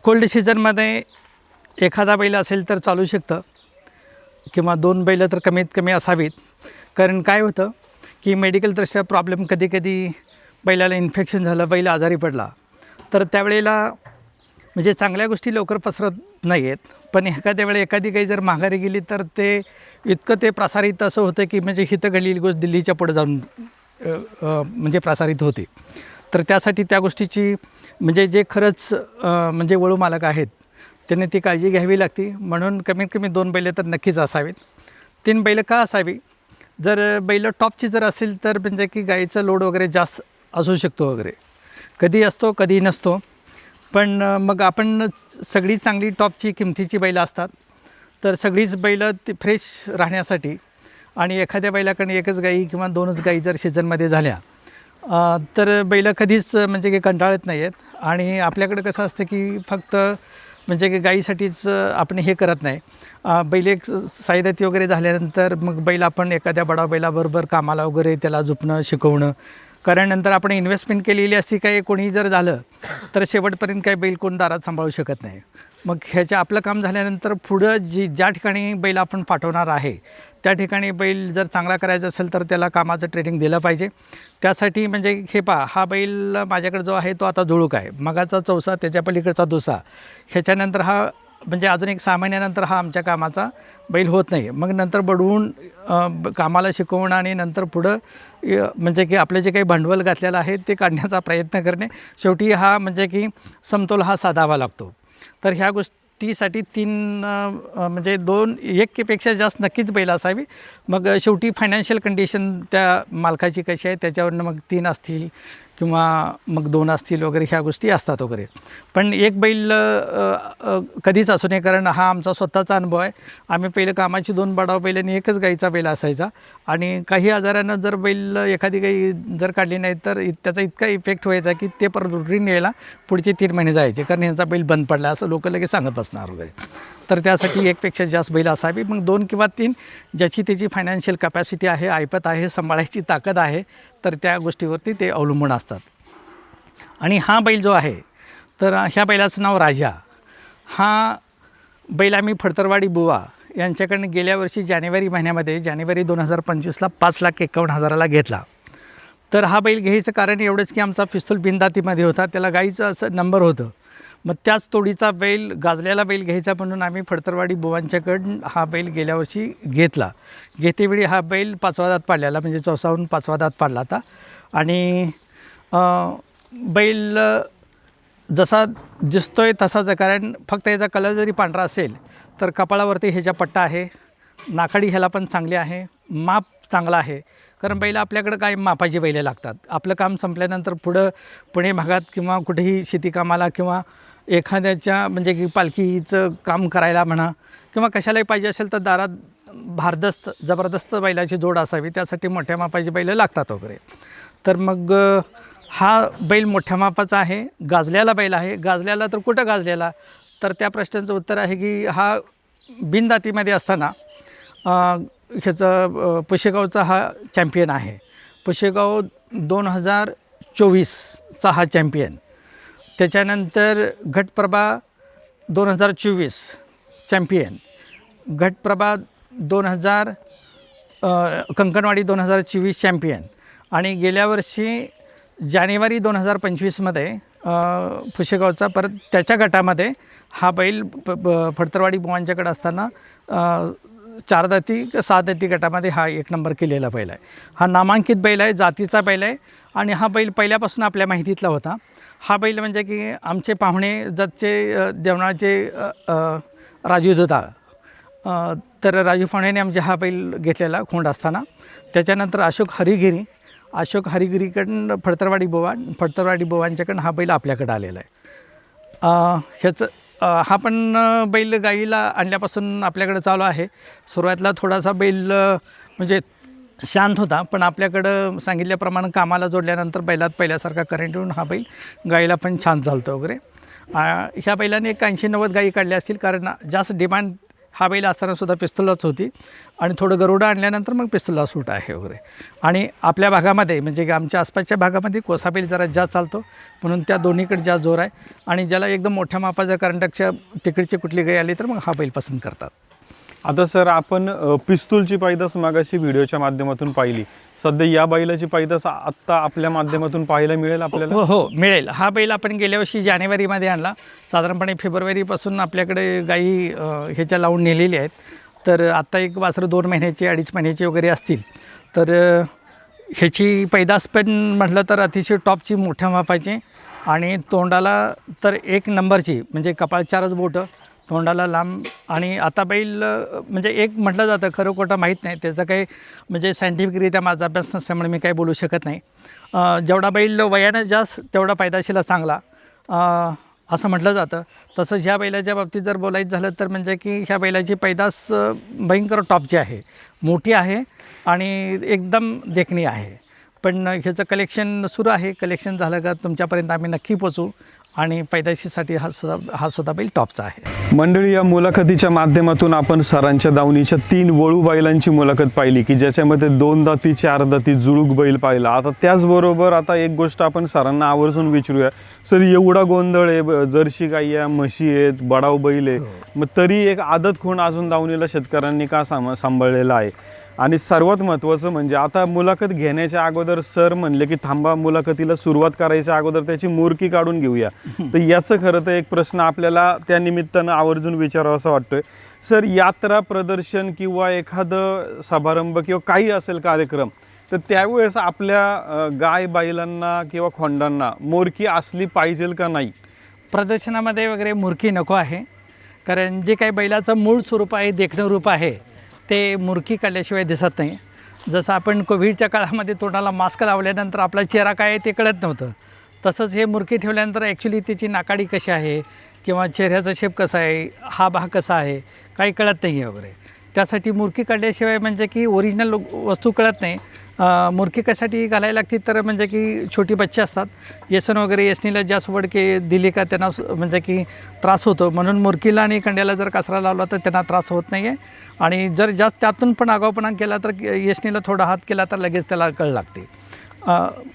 कोल्ड सीझनमध्ये एखादा बैल असेल तर चालू शकतं, किंवा 2 बैल तर कमीत कमी असावीत. कारण काय होतं की मेडिकलदृष्ट्या प्रॉब्लेम, कधी कधी बैलाला इन्फेक्शन झालं, बैल आजारी पडला, तर त्यावेळेला म्हणजे चांगल्या गोष्टी लवकर पसरत नाही आहेत. पण एखाद्या वेळेला एखादी काही जर माघारी गेली तर ते इतकं ते प्रसारित असं होतं की म्हणजे हिथं घडलेली गोष्ट दिल्लीच्या पुढे जाऊन म्हणजे प्रसारित होते. तर त्यासाठी त्या गोष्टीची म्हणजे जे खरंच म्हणजे वळू मालक आहेत त्यांनी ती काळजी घ्यावी लागते. म्हणून कमीत कमी 2 बैल तर नक्कीच असावीत. 3 बैल का असावी? जर बैल टॉपची जर असेल तर म्हणजे की गाईचं लोड वगैरे जास्त असू शकतो वगैरे, कधी असतो कधी नसतो. पण मग आपण सगळी चांगली टॉपची किमतीची बैलं असतात, तर सगळीच बैलं ती फ्रेश राहण्यासाठी, आणि एखाद्या बैलाकडे एकच गाई किंवा 2च गाई जर सीझनमध्ये झाल्या तर बैलं कधीच म्हणजे की कंटाळत नाही आहेत. आणि आपल्याकडे कसं असतं की फक्त म्हणजे की गाईसाठीच आपण हे करत नाही. बैल एक साईदाती वगैरे झाल्यानंतर मग बैल आपण एखाद्या बडा बैलाबरोबर कामाला वगैरे त्याला झुपणं, शिकवणं, कारण नंतर आपण इन्व्हेस्टमेंट केलेली असती. काही कोणी जर झालं तर शेवटपर्यंत काही बैल कोण दारात सांभाळू शकत नाही. मग ह्याचं आपलं काम झाल्यानंतर पुढं ज्या ठिकाणी बैल आपण पाठवणार आहे त्या ठिकाणी बैल जर चांगला करायचा असेल तर त्याला कामाचं ट्रेनिंग दिलं पाहिजे. त्यासाठी म्हणजे हे पहा, हा बैल माझ्याकडे जो आहे तो आता जुळूक आहे, मगाचा चौसा, त्याच्या पलीकडचा दुसा, ह्याच्यानंतर हा म्हणजे अजून एक 6 महिन्यानंतर हा आमच्या कामाचा बैल होत नाही. मग नंतर बडवून कामाला शिकवणं आणि नंतर पुढं म्हणजे की आपलं जे काही भांडवल घातलेलं आहे ते काढण्याचा प्रयत्न करणे. शेवटी हा म्हणजे की समतोल हा साधावा लागतो. तर ह्या साठी 3 म्हणजे 2 1पेक्षा जास्त नक्कीच बैल असावी. मग शेवटी फायनान्शियल कंडिशन त्या मालकाची कशी आहे त्याच्यावरनं मग 3 असतील किंवा मग 2 असतील वगैरे ह्या गोष्टी असतात वगैरे. पण एक बैल कधीच असू नये, कारण हा आमचा स्वतःचा अनुभव आहे. आम्ही पहिलं कामाची 2 बडाव बैल आणि एकच गाईचा बैल असायचा आणि काही आजारानं जर बैल एखादी गाई जर काढली नाही तर त्याचा इतका इफेक्ट व्हायचा की ते परत रुटीन यायला पुढचे 3 महिने जायचे, कारण यांचा बैल बंद पडला असं लोक लगेच सांगत बसणार वगैरे. तर त्यासाठी 1पेक्षा जास्त बैल असावी. मग 2 किंवा 3 ज्याची त्याची फायनान्शियल कॅपॅसिटी आहे, ऐपत आहे, सांभाळायची ताकद आहे, तर त्या गोष्टीवरती ते अवलंबून असतात. आणि हा बैल जो आहे तर ह्या बैलाचं नाव राजा. हा बैल आम्ही फडतरवाडी बुवा यांच्याकडनं गेल्या वर्षी जानेवारी महिन्यामध्ये, जानेवारी 2025ला 5,51,000ला घेतला. तर हा बैल घ्यायचं कारण एवढंच की आमचा पिस्तूल बिनदातीमध्ये होता, त्याला गाईचं असं नंबर होतं. मग त्याच तोडीचा बैल, गाजलेला बैल घ्यायचा म्हणून आम्ही फडतरवाडी बुवांच्याकडून हा बैल गेल्या वर्षी घेतला. घेतेवेळी हा बैल 5वा दात पाडलेला, म्हणजे 4साहून 5वा दात पाडला होता. आणि बैल जसा दिसतोय तसाच आहे, कारण फक्त याचा कलर जरी पांढरा असेल तर कपाळावरती ह्याच्या पट्टा आहे, नाकाडी ह्याला पण चांगली आहे, माप चांगला आहे. कारण बैल आपल्याकडं काय मापाची बैलं लागतात. आपलं काम संपल्यानंतर पुढं पुणे भागात किंवा कुठेही शेतीकामाला किंवा एखाद्याच्या म्हणजे की पालखीचं काम करायला म्हणा किंवा कशालाही पाहिजे असेल तर दारात भारदस्त जबरदस्त बैलाची जोड असावी, त्यासाठी मोठ्या मापाची बैलं लागतात वगैरे. तर मग हा बैल मोठ्या मापाचा आहे, गाजलेला बैल आहे. गाजलेला तर कुठं गाजलेला, तर त्या प्रश्नाचं उत्तर आहे की हा बिनदातीमध्ये असताना ह्याचं पुशेगावचा हा चॅम्पियन आहे. पुशेगाव 2024चा हा चॅम्पियन. त्याच्यानंतर घटप्रभा 2024 चॅम्पियन, घटप्रभा 2000 कंकणवाडी 2024 चॅम्पियन. आणि गेल्या वर्षी जानेवारी 2025मध्ये पुशेगावचा परत त्याच्या गटामध्ये हा बैल फडतरवाडी बुवांच्याकडे असताना 4 दाती 6 दाती गटामध्ये हा 1 नंबर केलेला बैल आहे. हा नामांकित बैल आहे, जातीचा बैल आहे. आणि हा बैल पहिल्यापासून आपल्या माहितीतला होता. हा बैल म्हणजे की आमचे पाहुणे जतचे देवणाचे राजू दुधा, तर राजू पाहुण्याने आमचे हा बैल घेतलेला खोंड असताना. त्याच्यानंतर अशोक हरिगिरीकडून फडतरवाडी बुवांच्याकडून हा बैल आपल्याकडे आलेला आहे. हा पण बैल गाईला आणल्यापासून आपल्याकडे चालू आहे. सुरुवातीला थोडासा बैल म्हणजे शांत होता, पण आपल्याकडं सांगितल्याप्रमाणे कामाला जोडल्यानंतर बैलात पहिल्यासारखा करंट येऊन हा बैल गाईला पण छान चालतो वगैरे. ह्या बैलाने 80-90 गाई काढल्या असतील, कारण जास्त डिमांड हा बैल असताना सुद्धा पिस्तूलच होती. आणि थोडं गरुडं आणल्यानंतर मग पिस्तूलला सूट आहे वगैरे. आणि आपल्या भागामध्ये म्हणजे की आमच्या आसपासच्या भागामध्ये कोसा बैल जरा जास्त चालतो, म्हणून त्या दोन्हीकडे जास्त जोर आहे. आणि ज्याला एकदम मोठ्या मापाच्या करंटच्या तिकडची कुठली गाई आली तर मग हा बैल पसंत करतात. आता सर आपण पिस्तूलची पैदास मागाशी व्हिडिओच्या माध्यमातून पाहिली, सध्या या बैलाची पैदास आत्ता आपल्या माध्यमातून पाहायला मिळेल आपल्याला? हो मिळेल. हा बैल आपण गेल्या वर्षी जानेवारीमध्ये आणला. साधारणपणे फेब्रुवारीपासून आपल्याकडे गाई ह्याच्या लावून नेलेली आहेत. तर आत्ता एक वासरं 2 महिन्याची 2.5 महिन्याची वगैरे असतील. तर ह्याची पैदास पण म्हटलं तर अतिशय टॉपची, मोठ्या मापाची. आणि तोंडाला तर 1 नंबरची, म्हणजे कपाळ 4च बोटं, तोंडाला लांब. आणि आता बैल म्हणजे एक म्हटलं जातं, खरं खोटं माहीत नाही, त्याचा काही म्हणजे सायंटिफिकरित्या माझा अभ्यास नसल्यामुळे मी काही बोलू शकत नाही. जेवढा बैल वयानं जास्त तेवढा पैदाशीला चांगला असं म्हटलं जातं. तसंच ह्या बैलाच्या बाबतीत जर बोलायचं झालं तर म्हणजे की ह्या बैलाची पैदास भयंकर टॉपची आहे, मोठी आहे आणि एकदम देखणी आहे. पण ह्याचं कलेक्शन सुरू आहे. कलेक्शन झालं का तुमच्यापर्यंत आम्ही नक्की पोचू. आणि पैदाशीसाठी हा सुद्धा बैल टॉपचा आहे. मंडळी, या मुलाखतीच्या माध्यमातून आपण सरांच्या दावणीच्या 3 वळू बैलांची मुलाखत पाहिली की ज्याच्यामध्ये 2 दाती 4 दाती जुळूक बैल पाहिला. आता त्याचबरोबर आता एक गोष्ट आपण सरांना आवर्जून विचारूया, सर एवढा गोंधळ आहे, जर्सी गाई आहे, म्हशी आहेत, बडाव बैल आहे, मग तरी एक आदत खूण अजून दावणीला शेतकऱ्यांनी का सांभाळलेला आहे? आणि सर्वात महत्त्वाचं म्हणजे आता मुलाखत घेण्याच्या अगोदर सर म्हणले की थांबा, मुलाखतीला सुरुवात करायच्या अगोदर त्याची मुरकी काढून घेऊया. तर याचं खरं तर एक प्रश्न आपल्याला त्या निमित्तानं आवर्जून विचारावा असं वाटतोय. सर, यात्रा प्रदर्शन किंवा एखादं समारंभ किंवा काही असेल कार्यक्रम, तर त्यावेळेस आपल्या गाय बैलांना किंवा खोंडांना मोरकी असली पाहिजे का नाही? प्रदर्शनामध्ये वगैरे मुरकी नको आहे, कारण जे काही बैलाचं मूळ स्वरूप आहे, देखणं रूप आहे, ते मुरकी काढल्याशिवाय दिसत नाही. जसं आपण कोविडच्या काळामध्ये तोंडाला मास्क लावल्यानंतर आपला चेहरा काय आहे ते कळत नव्हतं, तसंच हे मुरकी ठेवल्यानंतर ॲक्च्युली त्याची नाकाडी कशी आहे किंवा चेहऱ्याचा शेप कसा आहे, हा भाग कसा आहे, काही कळत नाही आहे वगैरे. त्यासाठी मुरकी काढल्याशिवाय म्हणजे की ओरिजिनल वस्तू कळत नाही. मुरकी कशासाठी घालायला लागते तर म्हणजे की छोटी बच्चे असतात, येसन वगैरे येसनीला जास्त वडके दिली का त्यांना म्हणजे की त्रास होतो, म्हणून मुरकीला आणि कंड्याला जर कचरा लावला तर त्यांना त्रास होत नाही आहे. आणि जर जास्त त्यातून पण आगाऊपणा केला तर येसनीला थोडा हात केला तर लगेच त्याला कळ लागते.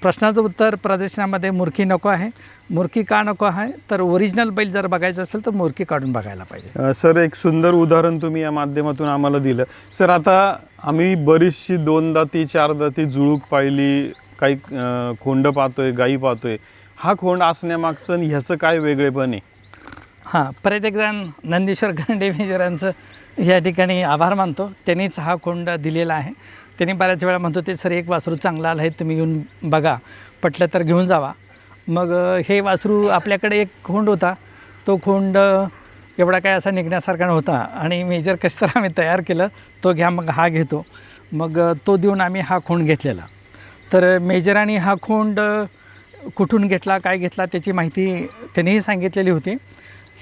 प्रश्नाचं उत्तर, प्रदर्शनामध्ये मुरकी नको आहे. मुरकी का नको आहे तर ओरिजिनल बैल जर बघायचं असेल तर मुरकी काढून बघायला पाहिजे. सर, एक सुंदर उदाहरण तुम्ही या माध्यमातून आम्हाला दिलं. सर, आता आम्ही बरीचशी 2 दाती 4 दाती जुळूक पाहिली, काही खोंड पाहतोय, गाई पाहतोय. हा खोंड असण्यामागचं आणि ह्याचं काय वेगळेपण आहे? हां, परत एकदा नंदीश्वर गांडे मेजरांचं या ठिकाणी आभार मानतो. त्यांनीच हा खोंड दिलेला आहे. त्यांनी बऱ्याच वेळा म्हणतो ते सर एक वासरू चांगला आलं आहे, तुम्ही येऊन बघा, पटलं तर घेऊन जावा. मग हे वासरू आपल्याकडे एक खोंड होता, तो खोंड एवढा काय असा निघण्यासारखा नव्हता आणि मेजर कसं तर आम्ही तयार केलं, तो घ्या मग हा घेतो. मग तो देऊन आम्ही हा खोंड घेतलेला. तर मेजरांनी हा खोंड कुठून घेतला, काय घेतला त्याची माहिती त्यांनीही सांगितलेली होती.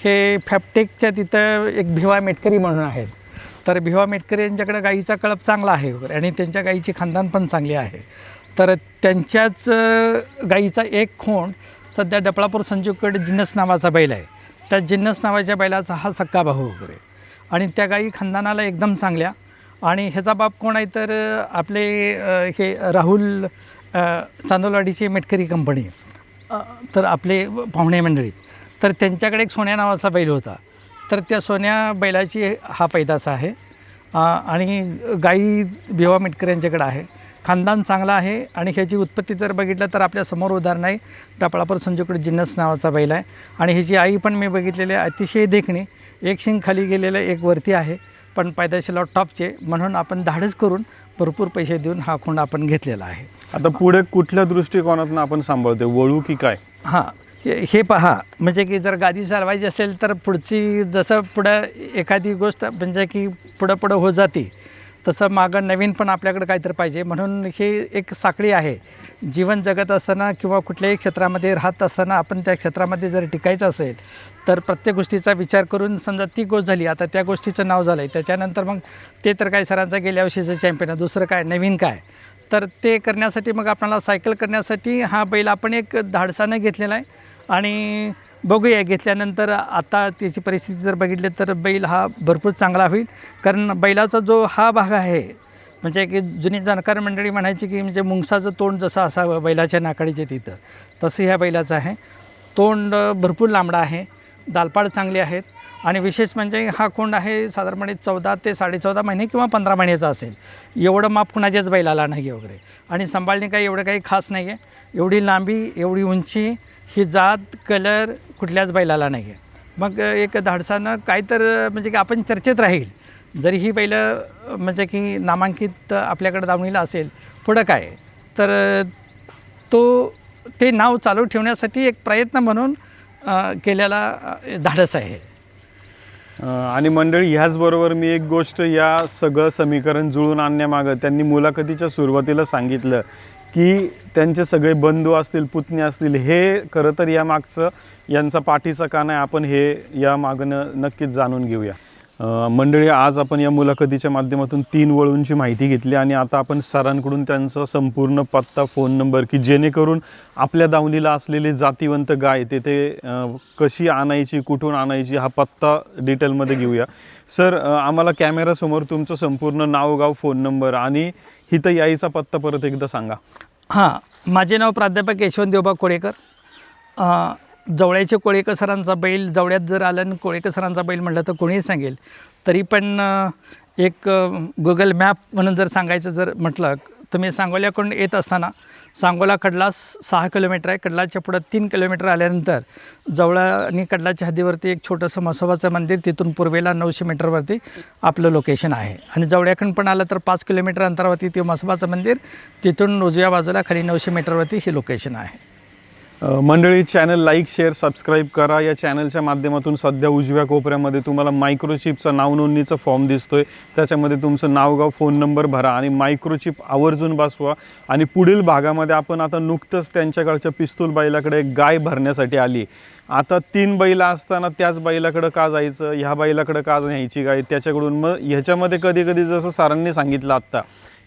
हे फॅपटेकच्या तिथं एक भिवा मेटकरी म्हणून आहेत. तर भिवा मेटकरी यांच्याकडे गाईचा कळप चांगला आहे वगैरे आणि त्यांच्या गाईची खानदान पण चांगली आहे. तर त्यांच्याच गाईचा एक खोंड सध्या डपळापूर संजूकडे जिन्नस नावाचा बैल आहे. त्या जिन्नस नावाच्या बैलाचा हा सक्का भाऊ वगैरे आणि त्या गाई खानदानाला एकदम चांगल्या. आणि ह्याचा बाप कोण आहे तर आपले हे राहुल चांदोलवाडीची मेटकरी कंपनी, तर आपले पाहुणे मंडळीत. तर त्यांच्याकडे एक सोन्या नावाचा बैल होता. तर त्या सोन्या बैलाची हा पैदास आहे. आणि गाई भिवा मेटकर यांच्याकडे आहे. खानदान चांगला आहे आणि ह्याची उत्पत्ती जर बघितलं तर आपल्यासमोर उदाहरण आहे. डपळापूर संजूकडे जिन्नस नावाचा बैल आहे आणि ह्याची आई पण मी बघितलेली आहे, अतिशय देखणी. एक शिंग खाली गेलेलं, एक वरती आहे, पण पैदाशीला टॉपचे, म्हणून आपण धाडस करून भरपूर पैसे देऊन हा खोंड आपण घेतलेला आहे. आता पुढे कुठल्या दृष्टिकोनातून आपण सांभाळतो, वळू की काय? हां, हे पहा, म्हणजे की जर गादी चालवायची असेल तर पुढची जसं पुढं एखादी गोष्ट म्हणजे की पुढं होत जाते, तसं मागं नवीन पण आपल्याकडे काहीतरी पाहिजे. म्हणून हे एक साखळी आहे. जीवन जगत असताना किंवा कुठल्याही क्षेत्रामध्ये राहत असताना आपण त्या क्षेत्रामध्ये जर टिकायचं असेल तर प्रत्येक गोष्टीचा विचार करून, समजा ती गोष्ट झाली, आता त्या गोष्टीचं नाव झालं आहे, त्याच्यानंतर मग ते तर काय सरांचा गेल्या वर्षीचं चॅम्पियन आहे, दुसरं काय नवीन काय, तर ते करण्यासाठी मग आपल्याला सायकल करण्यासाठी हा बैल आपण एक धाडसानं घेतलेला आहे. आणि बघूया घेतल्यानंतर आता त्याची परिस्थिती जर बघितली तर बैल हा भरपूर चांगला होईल. कारण बैलाचा जो हा भाग आहे, म्हणजे की जुनी जाणकार मंडळी म्हणायची की म्हणजे मुंगसाचं तोंड जसं असावं बैलाच्या नाकाडीच्या तिथं, तसं ह्या बैलाचं आहे. तोंड भरपूर लांबडा आहे, दालपाड चांगली आहेत आणि विशेष म्हणजे हा खोंड आहे साधारणपणे 14 ते 14.5 महिने किंवा 15 महिन्याचा असेल. एवढं माप कुणाच्याच बैलाला नाही आहे वगैरे. आणि सांभाळणे काही एवढं काही खास नाही आहे. एवढी लांबी, एवढी उंची, ही जात, कलर कुठल्याच बैलाला नाही आहे. मग एक धाडसानं काय तर म्हणजे की आपण चर्चेत राहील. जरी ही बैलं म्हणजे की नामांकित आपल्याकडे दावणीला असेल, पुढं काय तर ते नाव चालू ठेवण्यासाठी एक प्रयत्न म्हणून केलेला धाडस आहे. आणि मंडळी, ह्याचबरोबर मी एक गोष्ट या सगळं समीकरण जुळून आणण्यामागं त्यांनी मुलाखतीच्या सुरुवातीला सांगितलं की त्यांचे सगळे बंधू असतील, पुतणे असतील, हे खरं तर या मागचं यांचा पाठीचा कान आहे. आपण हे या मागणं नक्कीच जाणून घेऊया. मंडळी, आज आपण या मुलाखतीच्या माध्यमातून 3 वळूंची माहिती घेतली आणि आता आपण सरांकडून त्यांचा संपूर्ण पत्ता, फोन नंबर, की जेणेकरून आपल्या दावणीला असलेली जातीवंत गाय तेथे कशी आणायची, कुठून आणायची, हा पत्ता डिटेलमध्ये घेऊया. सर, आम्हाला कॅमेरासमोर तुमचं संपूर्ण नाव, गाव, फोन नंबर आणि इथं यायचा पत्ता परत एकदा सांगा. हां, माझे नाव प्राध्यापक यशवंत देवबा कोळेकर. जवळ्याचे कोळेकर सरांचा बैल, जवळ्यात जर आलं आणि कोळेकर सरांचा बैल म्हटलं तर कोणीही सांगेल. तरी पण एक गुगल मॅप म्हणून जर सांगायचं जर म्हटलं, तुम्ही सांगोल्याकडून येत असताना सांगोला कडलास 6 किलोमीटर आहे. कडलाच्या पुढं 3 किलोमीटर आल्यानंतर जवळा आणि कडलाच्या हद्दीवरती एक छोटंसं म्हसोबाचं मंदिर, तिथून पूर्वेला 900 मीटरवरती आपलं लोकेशन आहे. आणि जवळ्याकडून पण आलं तर 5 किलोमीटर अंतरावरती ते म्हसोबाचं मंदिर, तिथून उजव्या बाजूला खाली 900 मीटरवरती हे लोकेशन आहे. मंडळी, चॅनल लाईक, शेअर, सबस्क्राईब करा. या चॅनलच्या माध्यमातून सध्या उजव्या कोपऱ्यामध्ये तुम्हाला मायक्रोचिपचा नावनोंदणीचा फॉर्म दिसतोय. त्याच्यामध्ये तुमचं नाव, गाव, फोन नंबर भरा आणि मायक्रोचिप आवर्जून बसवा. आणि पुढील भागामध्ये आपण आता नुकतंच त्यांच्याकडच्या पिस्तूल बैलाकडे एक गाय भरण्यासाठी आली. आता 3 बैल असताना त्याच बैलाकडं का जायचं, ह्या बैलाकडं का न्यायची गाय त्याच्याकडून. मग ह्याच्यामध्ये कधी कधी जसं सरांनी सांगितलं आत्ता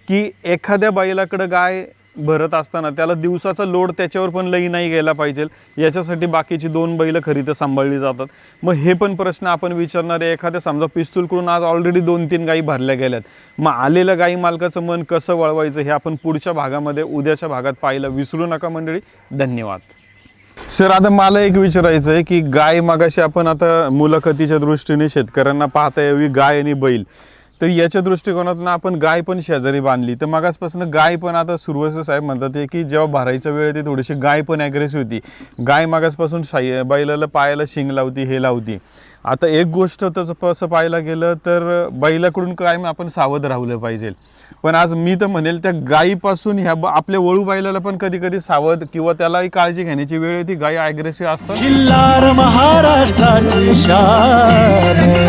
की एखाद्या बैलाकडं गाय भरत असताना त्याला दिवसाचा लोड त्याच्यावर पण लई नाही गेला पाहिजे, याच्यासाठी बाकीची 2 बैलं खरी तर सांभाळली जातात. मग हे पण प्रश्न आपण विचारणार आहे. एखाद्या समजा पिस्तूलकडून आज ऑलरेडी 2-3 गायी भरल्या गेल्यात, मग आलेल्या गायी मालकाचं मन कसं वळवायचं हे आपण पुढच्या भागामध्ये, उद्याच्या भागात पाहायला विसरू नका मंडळी. धन्यवाद. सर, आता मला एक विचारायचं आहे की गाय, मागाशी आपण आता मुलाखतीच्या दृष्टीने शेतकऱ्यांना पाहता यावी गाय आणि बैल, तर याच्या दृष्टिकोनातून आपण गाय पण शेजारी बांधली, तर मागासपासून गाय पण आता सुरवसे साहेब म्हणतात की जेव्हा भरायच्या वेळ येते थोडीशी गाय पण ॲग्रेसिव्ह होती. गाय मागासपासून बैलाला पायाला शिंग लावती, हे लावती. आता एक गोष्ट तसं पाहायला गेलं तर बैलाकडून काय आपण सावध राहिलं पाहिजे. पण आज मी तर म्हणेल त्या गायीपासून ह्या आपल्या वळू बैलाला पण कधी कधी सावध किंवा त्यालाही काळजी घेण्याची वेळ येते. गाय ॲग्रेसिव्ह असतात. खिल्लार महाराष्ट्राची शान.